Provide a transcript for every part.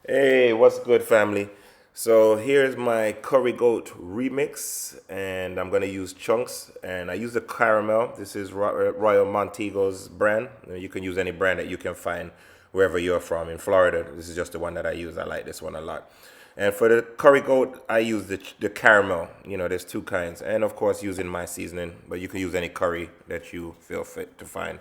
Hey, what's good, family? So here's my curry goat remix, and I'm gonna use chunks, and I use the caramel. This is Royal Montego's brand. You can use any brand that you can find wherever you're from. In Florida, this is just the one that I use. I like this one a lot. And for the curry goat, I use the caramel. There's two kinds, and of course using my seasoning, but you can use any curry that you feel fit to find,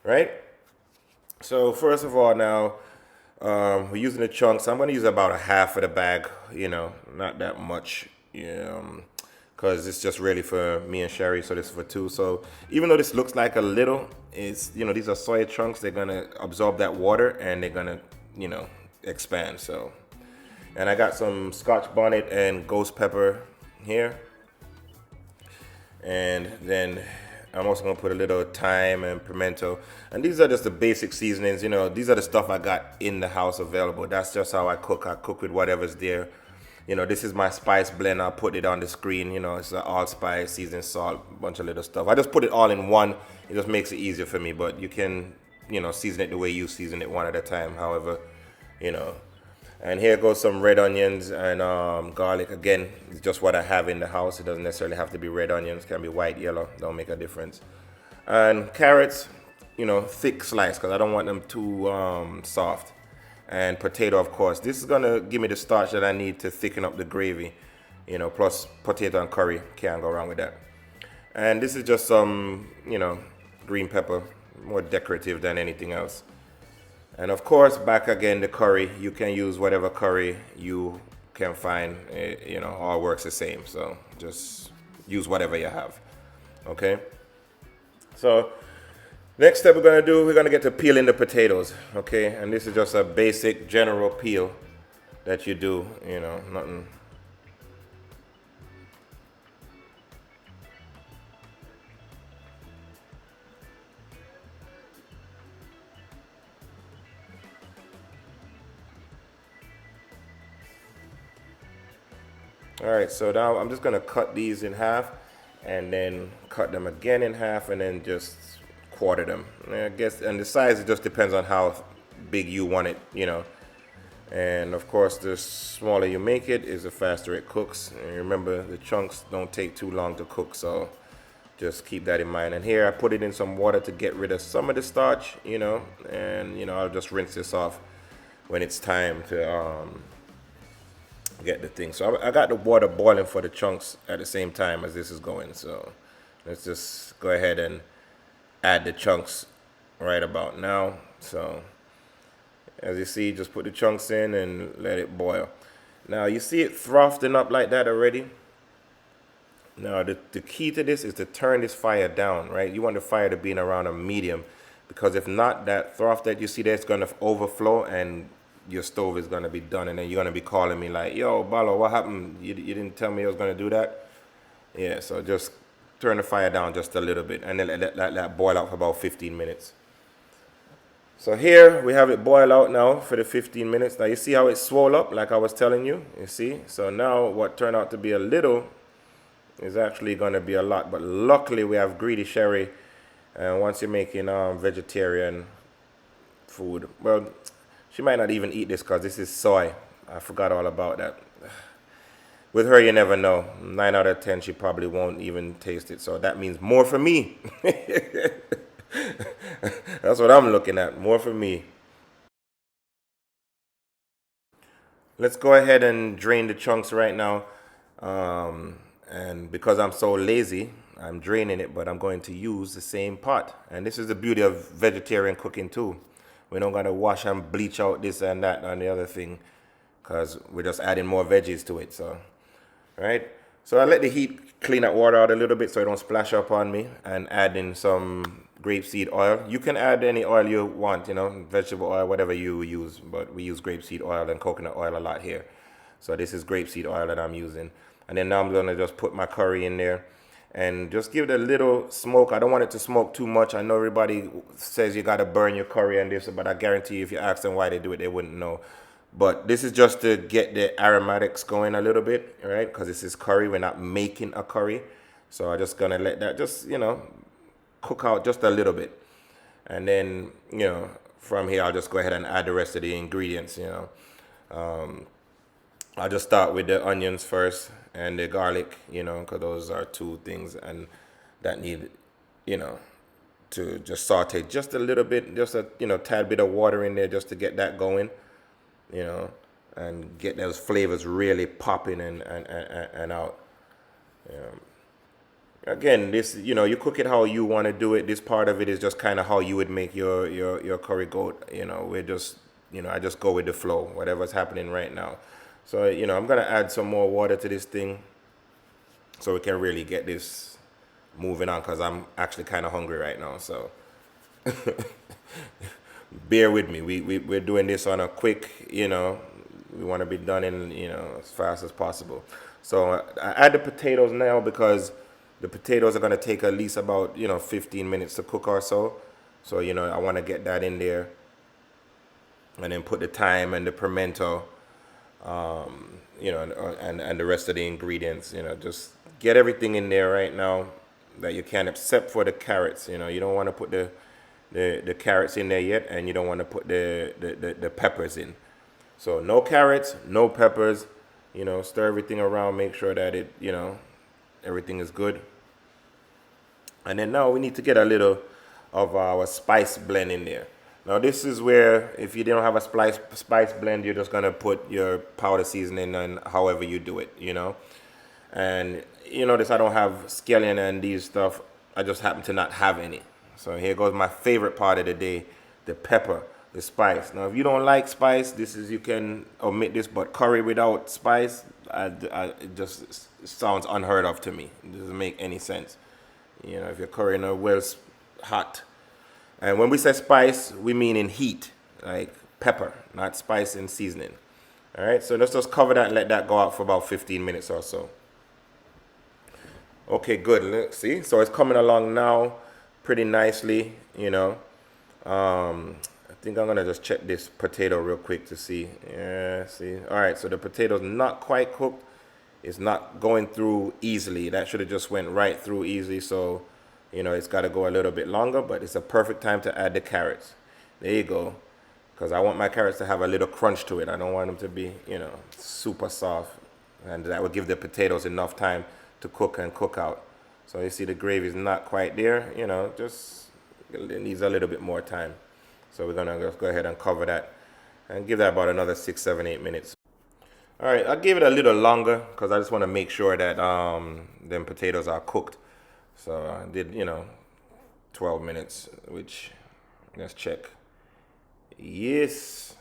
right? So first of all, now we're using the chunks. I'm going to use about a half of the bag, not that much, because it's just really for me and Sherry, so this is for two. So even though this looks like a little, these are soy chunks. They're going to absorb that water and they're going to, expand. So, and I got some Scotch bonnet and ghost pepper here. And then I'm also gonna put a little thyme and pimento. And these are just the basic seasonings. These are the stuff I got in the house available. That's just how I cook. I cook with whatever's there. This is my spice blend. I'll put it on the screen. It's an allspice, seasoned salt, bunch of little stuff. I just put it all in one. It just makes it easier for me. But you can, season it the way you season it one at a time. However, you know, and here goes some red onions and garlic. Again, it's just what I have in the house. It doesn't necessarily have to be red onions. It can be white, yellow. Don't make a difference. And carrots, thick slice because I don't want them too soft. And potato, of course. This is going to give me the starch that I need to thicken up the gravy. Plus potato and curry. Can't go wrong with that. And this is just some, green pepper. More decorative than anything else. And of course, back again, the curry. You can use whatever curry you can find. All works the same. So just use whatever you have. Okay. So next step we're gonna get to peeling the potatoes. Okay. And this is just a basic general peel that you do. Nothing. All right. So now I'm just gonna cut these in half, and then cut them again in half, and then just quarter them. I guess, and the size, it just depends on how big you want it. And of course, the smaller you make it, is the faster it cooks. And remember, the chunks don't take too long to cook, so just keep that in mind. And here I put it in some water to get rid of some of the starch, and I'll just rinse this off when it's time to get the thing. So I got the water boiling for the chunks at the same time as this is going. So let's just go ahead and add the chunks right about now. So as you see, just put the chunks in and let it boil. Now you see it frothing up like that already. Now the key to this is to turn this fire down, right? You want the fire to be in around a medium, because if not, that froth that you see there is going to overflow and your stove is going to be done, and then you're going to be calling me like, yo, Balo, what happened? You didn't tell me I was going to do that. Yeah, so just turn the fire down just a little bit, and then let that boil out for about 15 minutes. So here we have it boil out now for the 15 minutes. Now you see how it swole up like I was telling you? You see? So now what turned out to be a little is actually going to be a lot. But luckily we have greedy Sherry. And once you're making vegetarian food, well, she might not even eat this because this is soy. I forgot all about that. With her, you never know. 9 out of 10, she probably won't even taste it. So that means more for me. That's what I'm looking at. More for me. Let's go ahead and drain the chunks right now. And because I'm so lazy, I'm draining it, but I'm going to use the same pot. And this is the beauty of vegetarian cooking too. We don't gotta wash and bleach out this and that and the other thing, because we're just adding more veggies to it. So, right? So I let the heat clean that water out a little bit so it don't splash up on me, and add in some grapeseed oil. You can add any oil you want, vegetable oil, whatever you use, but we use grapeseed oil and coconut oil a lot here. So this is grapeseed oil that I'm using. And then now I'm gonna just put my curry in there and just give it a little smoke. I don't want it to smoke too much. I know everybody says you gotta burn your curry and this, but I guarantee you if you ask them why they do it, they wouldn't know. But this is just to get the aromatics going a little bit, right? Because this is curry. We're not making a curry. So I'm just going to let that just, cook out just a little bit. And then, from here, I'll just go ahead and add the rest of the ingredients, I'll just start with the onions first and the garlic, because those are two things and that need, to just saute just a little bit, just a, tad bit of water in there just to get that going, and get those flavors really popping and out. Again, this, you cook it how you want to do it. This part of it is just kind of how you would make your curry goat. We're just, I just go with the flow, whatever's happening right now. So, I'm going to add some more water to this thing so we can really get this moving on, because I'm actually kind of hungry right now. So bear with me. We're doing this on a quick, we want to be done in, as fast as possible. So I add the potatoes now because the potatoes are going to take at least about, 15 minutes to cook or so. So, I want to get that in there. And then put the thyme and the pimento, and the rest of the ingredients, just get everything in there right now that you can, except for the carrots. You don't want to put the carrots in there yet, and you don't want to put the peppers in. So no carrots, no peppers, stir everything around, make sure that it, everything is good. And then now we need to get a little of our spice blend in there. Now this is where, if you don't have a spice blend, you're just gonna put your powder seasoning and however you do it, And you notice I don't have scallion and these stuff. I just happen to not have any. So here goes my favorite part of the day, the pepper, the spice. Now if you don't like spice, you can omit this, but curry without spice, it just sounds unheard of to me. It doesn't make any sense. If you're currying a well hot. And when we say spice, we mean in heat, like pepper, not spice in seasoning. All right, so let's just cover that and let that go out for about 15 minutes or so. Okay, good. Let's see. So it's coming along now pretty nicely, I think I'm going to just check this potato real quick to see. Yeah, see. All right, so the potato's not quite cooked. It's not going through easily. That should have just went right through easily, so it's got to go a little bit longer, but it's a perfect time to add the carrots. There you go. Because I want my carrots to have a little crunch to it. I don't want them to be, super soft. And that would give the potatoes enough time to cook and cook out. So you see the gravy is not quite there, just it needs a little bit more time. So we're going to just go ahead and cover that and give that about another 6, 7, 8 minutes. All right, I gave it a little longer because I just want to make sure that them potatoes are cooked. So I did, 12 minutes, which, let's check. Yes.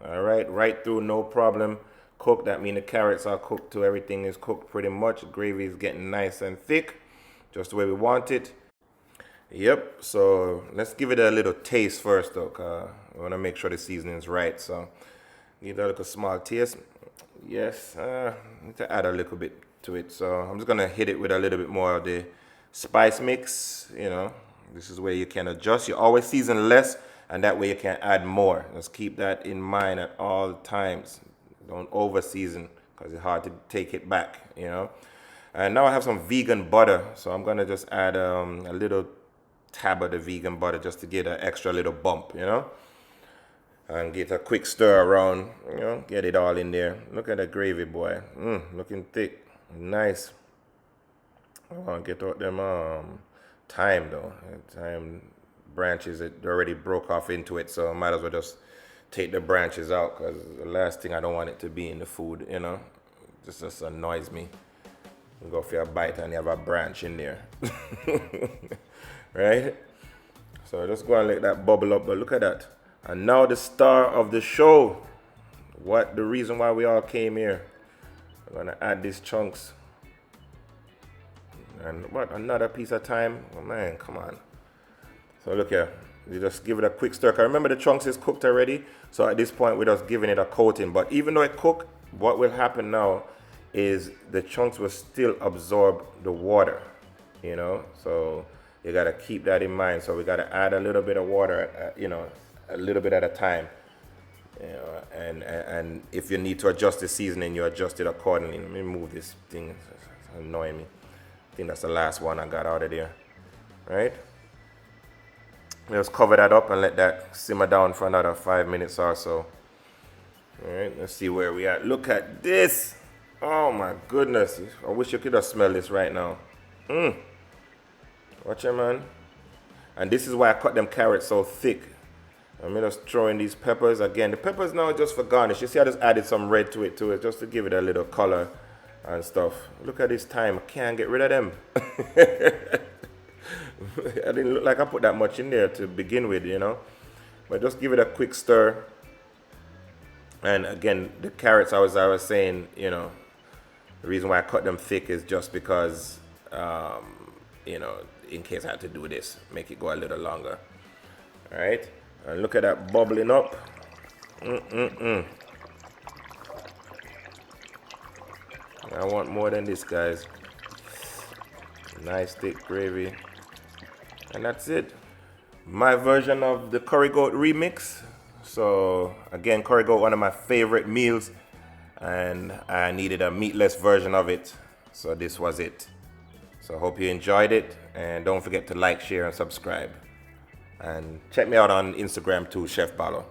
All right through, no problem. Cooked, that means the carrots are cooked too. Everything is cooked pretty much. Gravy is getting nice and thick, just the way we want it. Yep, so let's give it a little taste first though, because we want to make sure the seasoning is right. So give that a little small taste. Yes, need to add a little bit to it. So I'm just going to hit it with a little bit more of the spice mix. This is where you can adjust. You always season less, and that way you can add more. Just keep that in mind at all times. Don't over season because it's hard to take it back, And now I have some vegan butter, so I'm going to just add a little tab of the vegan butter just to get an extra little bump, and get a quick stir around, get it all in there. Look at the gravy, boy. Looking thick, nice. I want to get out them thyme though. Thyme branches, it already broke off into it, so I might as well just take the branches out, because the last thing I don't want it to be in the food, just annoys me. You go for a bite and you have a branch in there. Right? So just go and let that bubble up, but look at that. And now the star of the show. The reason why we all came here. I'm gonna add these chunks. And another piece of thyme. Oh man, come on. So look here. You just give it a quick stir. Remember the chunks is cooked already. So at this point we're just giving it a coating. But even though it cooked, what will happen now is the chunks will still absorb the water. So you gotta keep that in mind. So we gotta add a little bit of water, a little bit at a time. And if you need to adjust the seasoning, you adjust it accordingly. Let me move this thing. It's annoying me. I think that's the last one I got out of there. Right? Just cover that up and let that simmer down for another 5 minutes or so. All right, let's see where we at. Look at this. Oh my goodness. I wish you could have smelled this right now. Watch it, man. And this is why I cut them carrots so thick. I'm just throwing these peppers. Again, the peppers now just for garnish. You see I just added some red to it just to give it a little color and stuff. Look at this thyme. I can't get rid of them. I didn't look like I put that much in there to begin with, you know. But just give it a quick stir. And again, the carrots, I was saying, you know, the reason why I cut them thick is just because, you know, in case I had to do this, make it go a little longer. All right. And look at that bubbling up. I want more than this, guys. Nice thick gravy. And that's it. My version of the curry goat remix. So again, curry goat, one of my favorite meals, and I needed a meatless version of it, so this was it. So I hope you enjoyed it, and don't forget to like, share, and subscribe. And check me out on Instagram too, Chef Ballo.